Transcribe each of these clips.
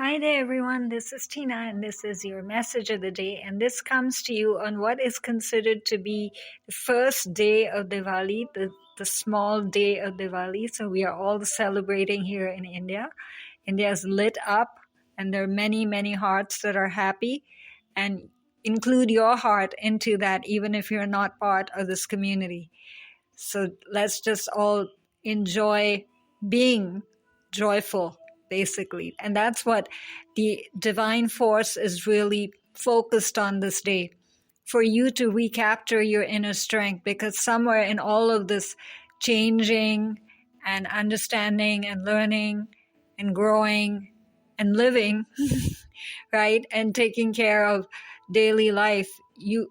Hi there, everyone. This is Tina, and this is your message of the day. And this comes to you on what is considered to be the first day of Diwali, the small day of Diwali. So we are all celebrating here in India. India is lit up, and there are many, many hearts that are happy. And include your heart into that, even if you're not part of this community. So let's just all enjoy being joyful, basically. And that's what the divine force is really focused on this day, for you to recapture your inner strength, because somewhere in all of this changing and understanding and learning and growing and living, right, and taking care of daily life, you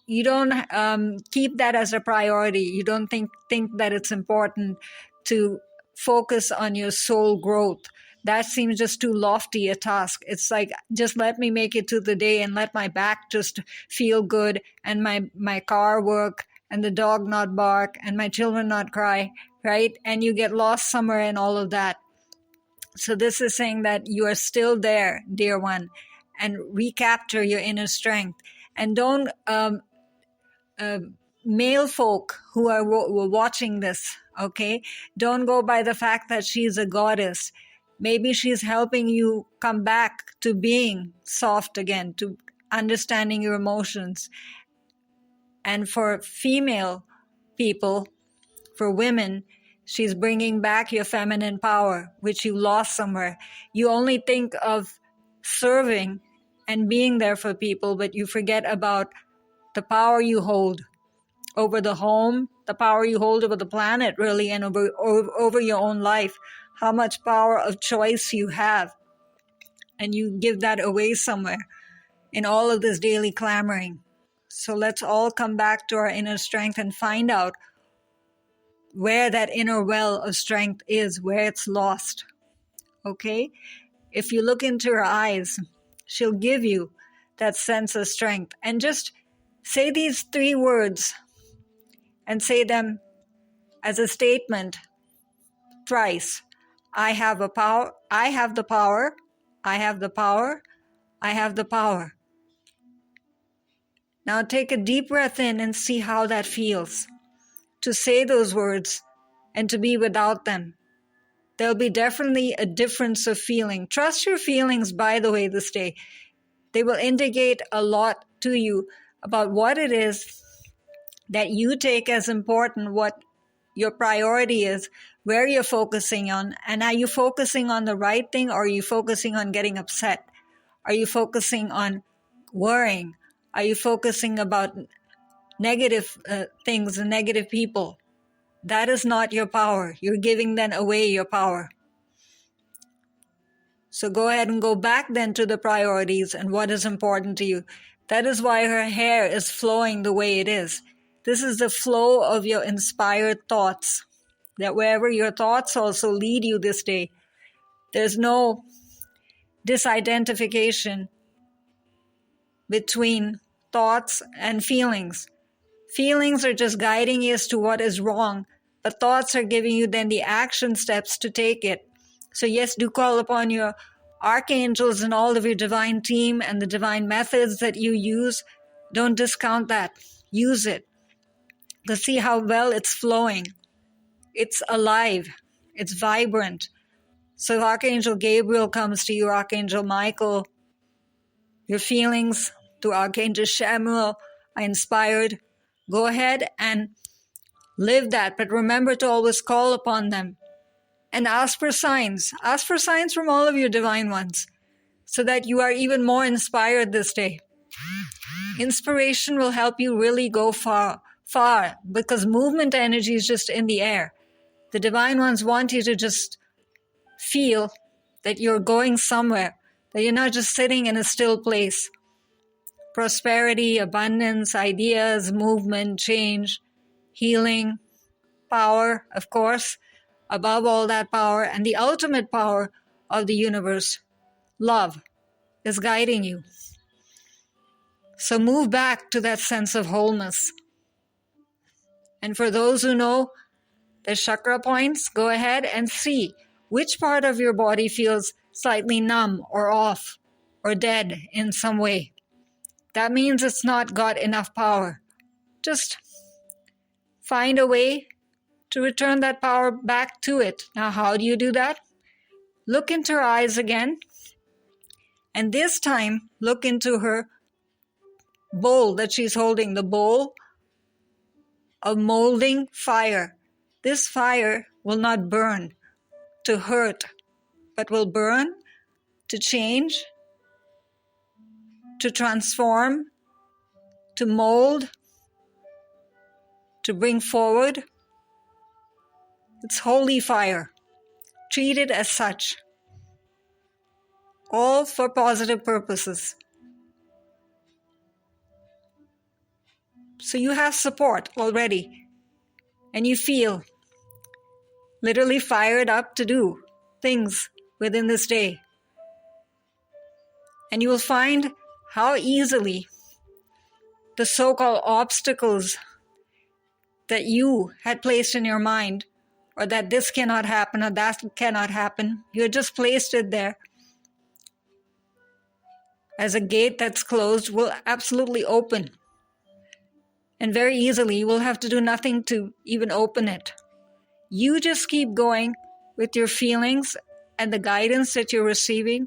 don't keep that as a priority. You don't think that it's important to focus on your soul growth. That seems just too lofty a task. It's like, just let me make it to the day and let my back just feel good and my car work and the dog not bark and my children not cry, right? And you get lost somewhere in all of that. So this is saying that you are still there, dear one, and recapture your inner strength. And don't male folk who are watching this, okay, don't go by the fact that she's a goddess. Maybe she's helping you come back to being soft again, to understanding your emotions. And for female people, for women, she's bringing back your feminine power, which you lost somewhere. You only think of serving and being there for people, but you forget about the power you hold over the home, the power you hold over the planet, really, and over your own life, how much power of choice you have. And you give that away somewhere in all of this daily clamoring. So let's all come back to our inner strength and find out where that inner well of strength is, where it's lost. Okay? If you look into her eyes, she'll give you that sense of strength. And just say these 3 words and say them as a statement thrice. I have a power, I have the power, I have the power, I have the power. Now take a deep breath in and see how that feels. To say those words and to be without them. There'll be definitely a difference of feeling. Trust your feelings, by the way, this day. They will indicate a lot to you about what it is that you take as important, what your priority is, where you're focusing on, and are you focusing on the right thing, or are you focusing on getting upset? Are you focusing on worrying? Are you focusing about negative things and negative people? That is not your power. You're giving then away your power. So go ahead and go back then to the priorities and what is important to you. That is why her hair is flowing the way it is. This is the flow of your inspired thoughts. That wherever your thoughts also lead you this day, there's no disidentification between thoughts and feelings. Feelings are just guiding you as to what is wrong, but thoughts are giving you then the action steps to take it. So yes, do call upon your archangels and all of your divine team and the divine methods that you use. Don't discount that. Use it. To see how well it's flowing. It's alive. It's vibrant. So if Archangel Gabriel comes to you, Archangel Michael, your feelings through Archangel Samuel are inspired. Go ahead and live that. But remember to always call upon them. And ask for signs. Ask for signs from all of your divine ones so that you are even more inspired this day. Inspiration will help you really go far, because movement energy is just in the air. The divine ones want you to just feel that you're going somewhere, that you're not just sitting in a still place. Prosperity, abundance, ideas, movement, change, healing, power, of course, above all that power, and the ultimate power of the universe, love, is guiding you. So move back to that sense of wholeness. And for those who know the chakra points, go ahead and see which part of your body feels slightly numb or off or dead in some way, that means it's not got enough power. Just find a way to return that power back to it. Now, how do you do that? Look into her eyes again, and this time look into her bowl that she's holding, the bowl of molding fire. This fire will not burn to hurt, but will burn to change, to transform, to mold, to bring forward. It's holy fire. Treat it as such. All for positive purposes. So you have support already, and you feel literally fired up to do things within this day. And you will find how easily the so-called obstacles that you had placed in your mind, or that this cannot happen or that cannot happen, you just placed it there as a gate that's closed, will absolutely open. And very easily, you will have to do nothing to even open it. You just keep going with your feelings and the guidance that you're receiving,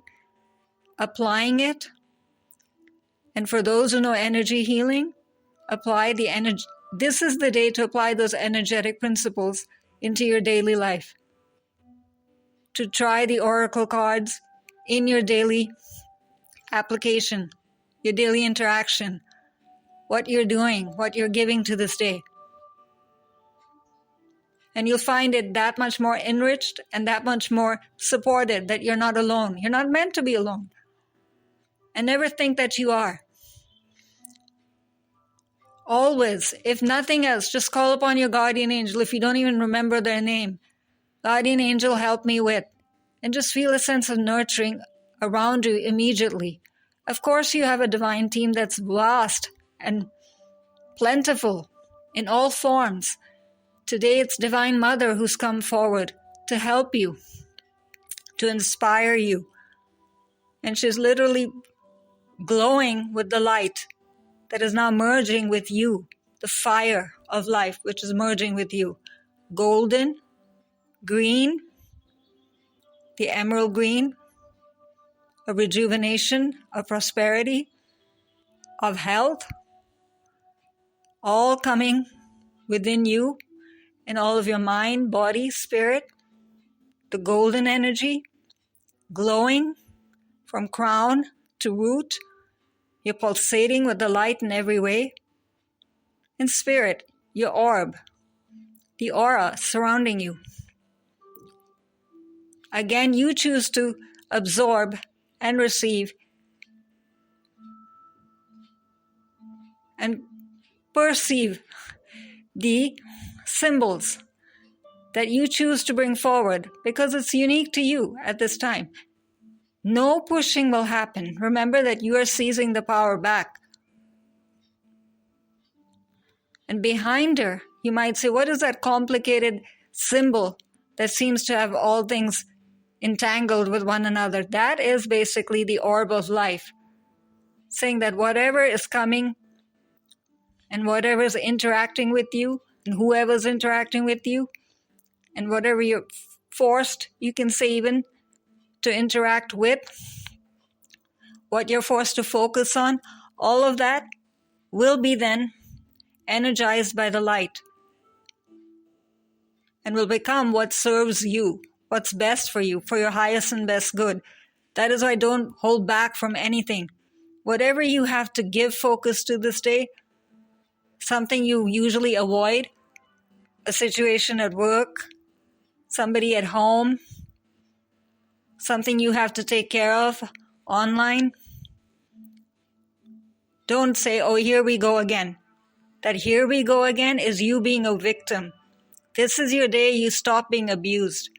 applying it. And for those who know energy healing, apply the energy. This is the day to apply those energetic principles into your daily life. To try the oracle cards in your daily application, your daily interaction, what you're doing, what you're giving to this day. And you'll find it that much more enriched and that much more supported, that you're not alone. You're not meant to be alone. And never think that you are. Always, if nothing else, just call upon your guardian angel if you don't even remember their name. Guardian angel, help me with. And just feel a sense of nurturing around you immediately. Of course, you have a divine team that's vast and plentiful in all forms. Today, it's Divine Mother who's come forward to help you, to inspire you. And she's literally glowing with the light that is now merging with you, the fire of life, which is merging with you. Golden, green, the emerald green, of rejuvenation, of prosperity, of health, all coming within you, in all of your mind, body, spirit, the golden energy, glowing from crown to root. You're pulsating with the light in every way. In spirit, your orb, the aura surrounding you. Again, you choose to absorb and receive and perceive the symbols that you choose to bring forward, because it's unique to you at this time. No pushing will happen. Remember that you are seizing the power back. And behind her, you might say, what is that complicated symbol that seems to have all things entangled with one another? That is basically the orb of life, saying that whatever is coming and whatever is interacting with you and whoever's interacting with you and whatever you're forced, you can say even, to interact with, what you're forced to focus on, all of that will be then energized by the light and will become what serves you, what's best for you, for your highest and best good. That is why don't hold back from anything. Whatever you have to give focus to this day, something you usually avoid, a situation at work, somebody at home, something you have to take care of online, don't say, oh, here we go again. That here we go again is you being a victim. This is your day you stop being abused.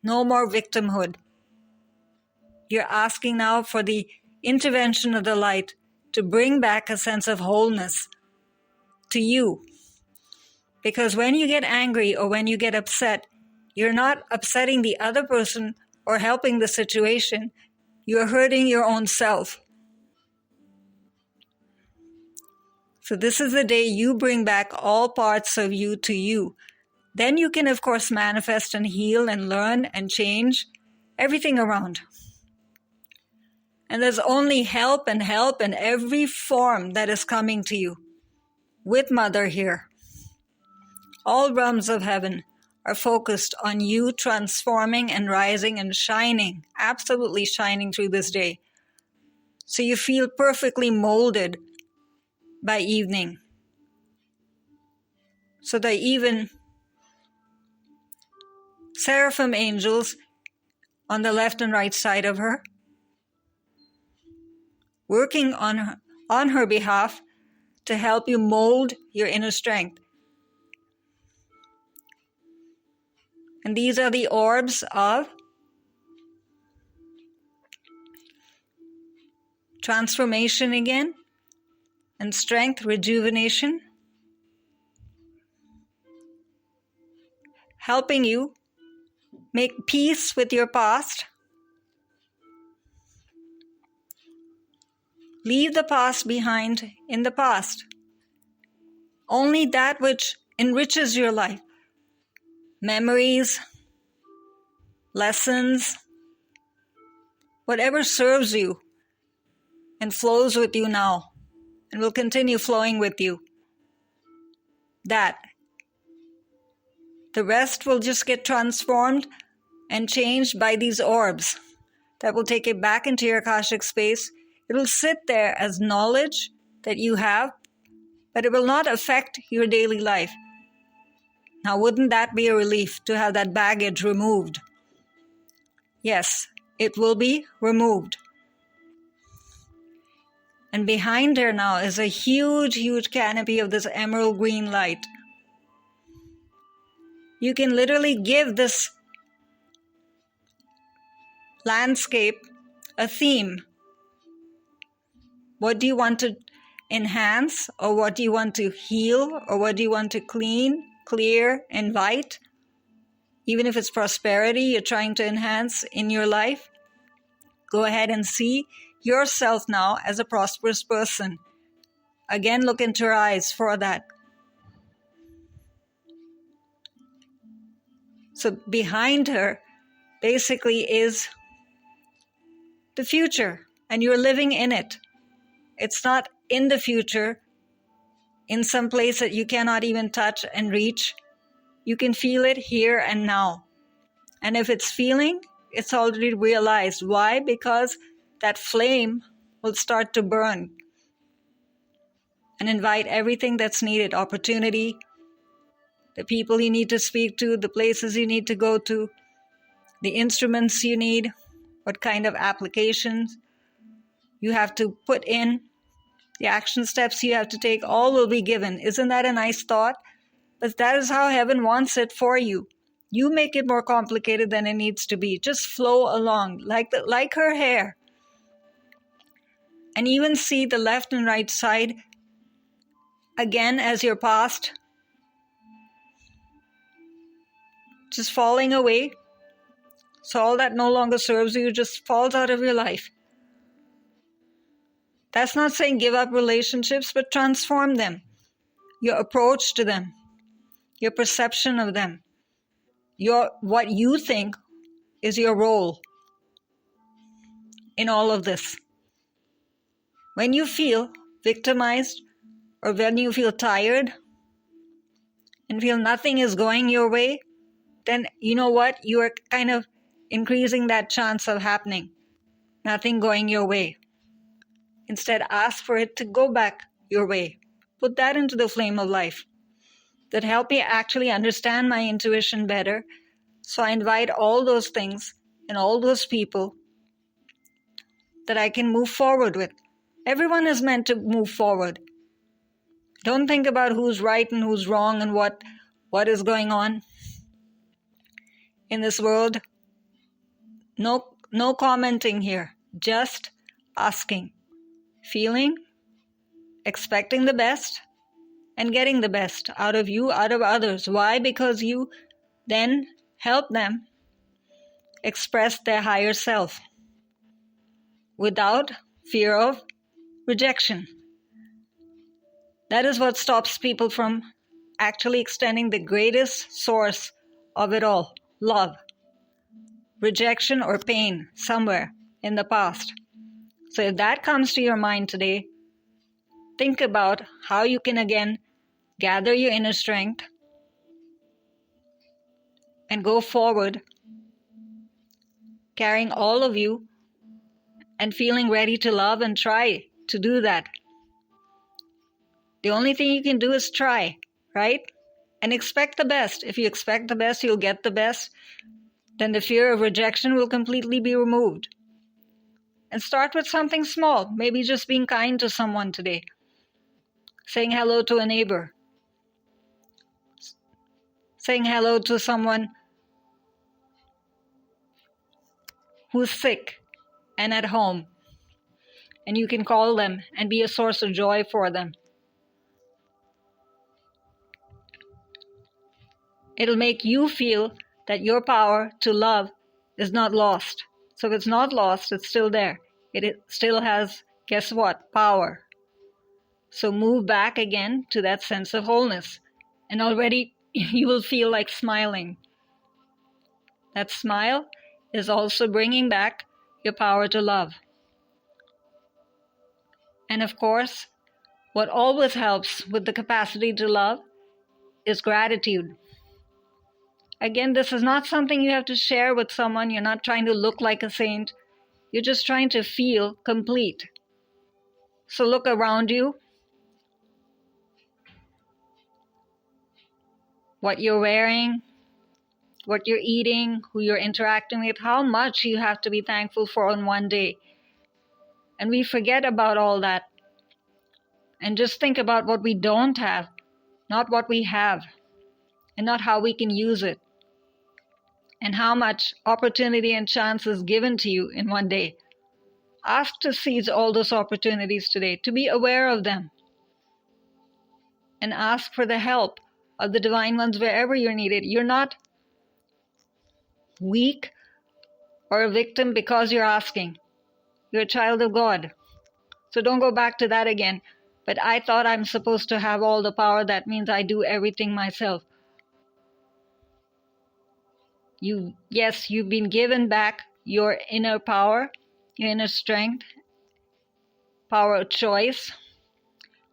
No more victimhood. You're asking now for the intervention of the light to bring back a sense of wholeness to you. Because when you get angry or when you get upset, you're not upsetting the other person or helping the situation, you're hurting your own self. So this is the day you bring back all parts of you to you. Then you can, of course, manifest and heal and learn and change everything around. And there's only help in every form that is coming to you. With Mother here. All realms of heaven are focused on you transforming and rising and shining, absolutely shining through this day. So you feel perfectly molded by evening. So that even seraphim angels on the left and right side of her, working on her behalf to help you mold your inner strength. And these are the orbs of transformation again, and strength, rejuvenation, helping you make peace with your past. Leave the past behind in the past. Only that which enriches your life. Memories, lessons, whatever serves you and flows with you now and will continue flowing with you. That. The rest will just get transformed and changed by these orbs that will take it back into your Akashic space. It will sit there as knowledge that you have, but it will not affect your daily life. Now, wouldn't that be a relief to have that baggage removed? Yes, it will be removed. And behind her now is a huge, huge canopy of this emerald green light. You can literally give this landscape a theme. What do you want to enhance, or what do you want to heal, or what do you want to clean, clear, invite? Even if it's prosperity you're trying to enhance in your life, go ahead and see yourself now as a prosperous person. Again, look into her eyes for that. So behind her basically is the future, and you're living in it. It's not in the future, in some place that you cannot even touch and reach. You can feel it here and now. And if it's feeling, it's already realized. Why? Because that flame will start to burn and invite everything that's needed. Opportunity, the people you need to speak to, the places you need to go to, the instruments you need, what kind of applications you have to put in, the action steps you have to take, all will be given. Isn't that a nice thought? But that is how heaven wants it for you. You make it more complicated than it needs to be. Just flow along, like her hair. And even see the left and right side again as your past just falling away. So all that no longer serves you just falls out of your life. That's not saying give up relationships, but transform them. Your approach to them, your perception of them, what you think is your role in all of this. When you feel victimized, or when you feel tired and feel nothing is going your way, then you know what? You are kind of increasing that chance of happening. Nothing going your way. Instead, ask for it to go back your way. Put that into the flame of life. That help me actually understand my intuition better. So I invite all those things and all those people that I can move forward with. Everyone is meant to move forward. Don't think about who's right and who's wrong and what is going on in this world. No commenting here. Just asking. Feeling, expecting the best, and getting the best out of you, out of others. Why? Because you then help them express their higher self without fear of rejection. That is what stops people from actually extending the greatest source of it all, love, rejection or pain somewhere in the past. So if that comes to your mind today, think about how you can again gather your inner strength and go forward, carrying all of you and feeling ready to love, and try to do that. The only thing you can do is try, right? And expect the best. If you expect the best, you'll get the best. Then the fear of rejection will completely be removed. And start with something small, maybe just being kind to someone today, saying hello to a neighbor, saying hello to someone who's sick and at home, and you can call them and be a source of joy for them. It'll make you feel that your power to love is not lost. So if it's not lost, it's still there. It still has, guess what? Power. So move back again to that sense of wholeness. And already you will feel like smiling. That smile is also bringing back your power to love. And of course, what always helps with the capacity to love is gratitude. Again, this is not something you have to share with someone. You're not trying to look like a saint. You're just trying to feel complete. So look around you. What you're wearing, what you're eating, who you're interacting with, how much you have to be thankful for on one day. And we forget about all that. And just think about what we don't have, not what we have, and not how we can use it. And how much opportunity and chance is given to you in one day. Ask to seize all those opportunities today, to be aware of them. And ask for the help of the divine ones wherever you're needed. You're not weak or a victim because you're asking. You're a child of God. So don't go back to that again. But I thought I'm supposed to have all the power. That means I do everything myself. You've been given back your inner power, your inner strength, power of choice,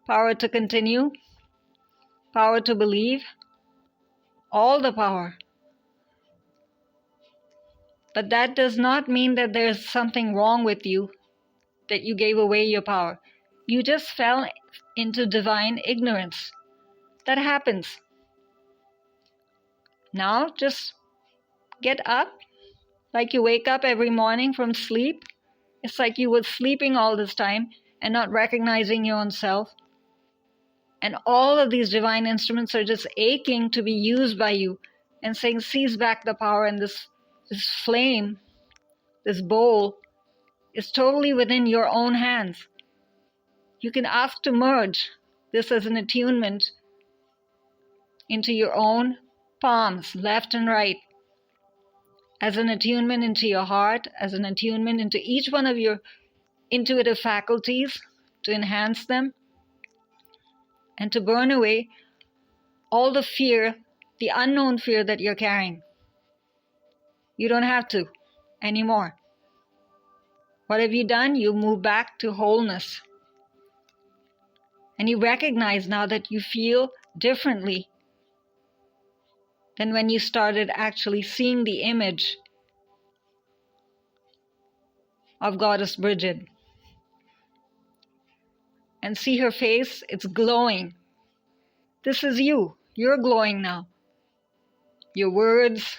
power to continue, power to believe, all the power. But that does not mean that there's something wrong with you, that you gave away your power. You just fell into divine ignorance. That happens. Now just get up like you wake up every morning from sleep. It's like you were sleeping all this time and not recognizing your own self. And all of these divine instruments are just aching to be used by you and saying, seize back the power. And this flame, this bowl, is totally within your own hands. You can ask to merge this as an attunement into your own palms, left and right, as an attunement into your heart, as an attunement into each one of your intuitive faculties, to enhance them, and to burn away all the fear, the unknown fear that you're carrying. You don't have to anymore. What have you done? You move back to wholeness. And you recognize now that you feel differently than when you started actually seeing the image of Goddess BRIGID. And see her face, it's glowing. This is you. You're glowing now. Your words,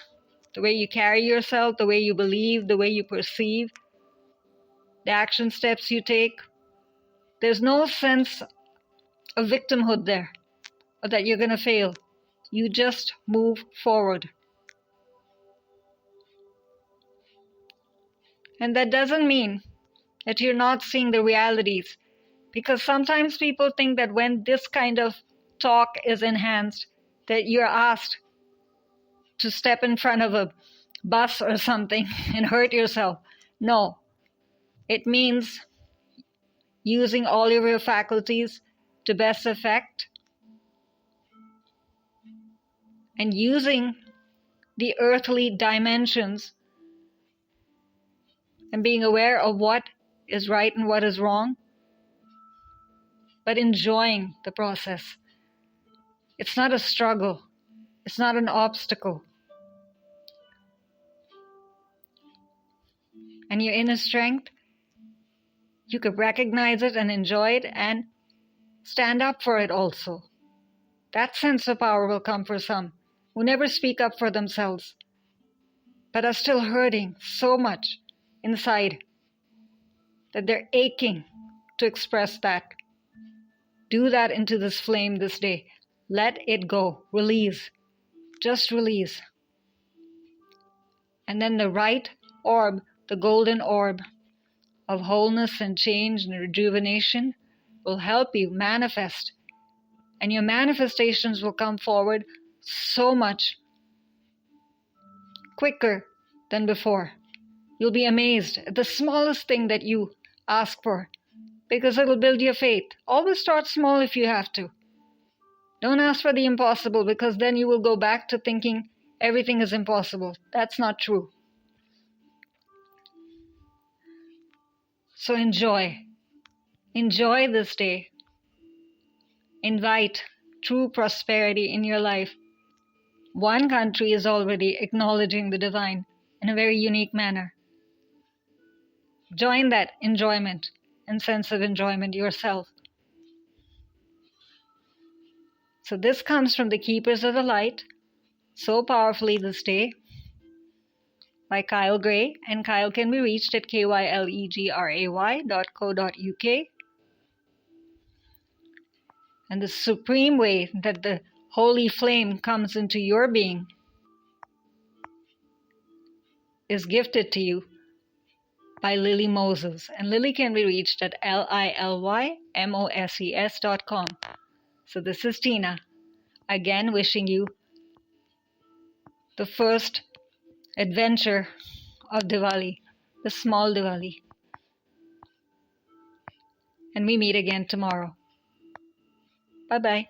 the way you carry yourself, the way you believe, the way you perceive, the action steps you take. There's no sense of victimhood there, or that you're going to fail. You just move forward. And that doesn't mean that you're not seeing the realities, because sometimes people think that when this kind of talk is enhanced, that you're asked to step in front of a bus or something and hurt yourself. No, it means using all of your faculties to best effect and using the earthly dimensions and being aware of what is right and what is wrong, but enjoying the process. It's not a struggle. It's not an obstacle. And your inner strength, you could recognize it and enjoy it and stand up for it also. That sense of power will come for some who never speak up for themselves, but are still hurting so much inside that they're aching to express that. Do that into this flame this day. Let it go. Release. Just release. And then the right orb, the golden orb of wholeness and change and rejuvenation will help you manifest. And your manifestations will come forward so much quicker than before. You'll be amazed at the smallest thing that you ask for, because it'll build your faith. Always start small if you have to. Don't ask for the impossible, because then you will go back to thinking everything is impossible. That's not true. So enjoy. Enjoy this day. Invite true prosperity in your life. One country is already acknowledging the divine in a very unique manner. Join that enjoyment and sense of enjoyment yourself. So this comes from the Keepers of the Light, so powerfully this day, by Kyle Gray, and Kyle can be reached at kylegray.co.uk. And the supreme way that the holy flame comes into your being is gifted to you by Lily Moses. And Lily can be reached at lilymoses.com. So this is Tina, again wishing you the first adventure of Diwali, the small Diwali. And we meet again tomorrow. Bye-bye.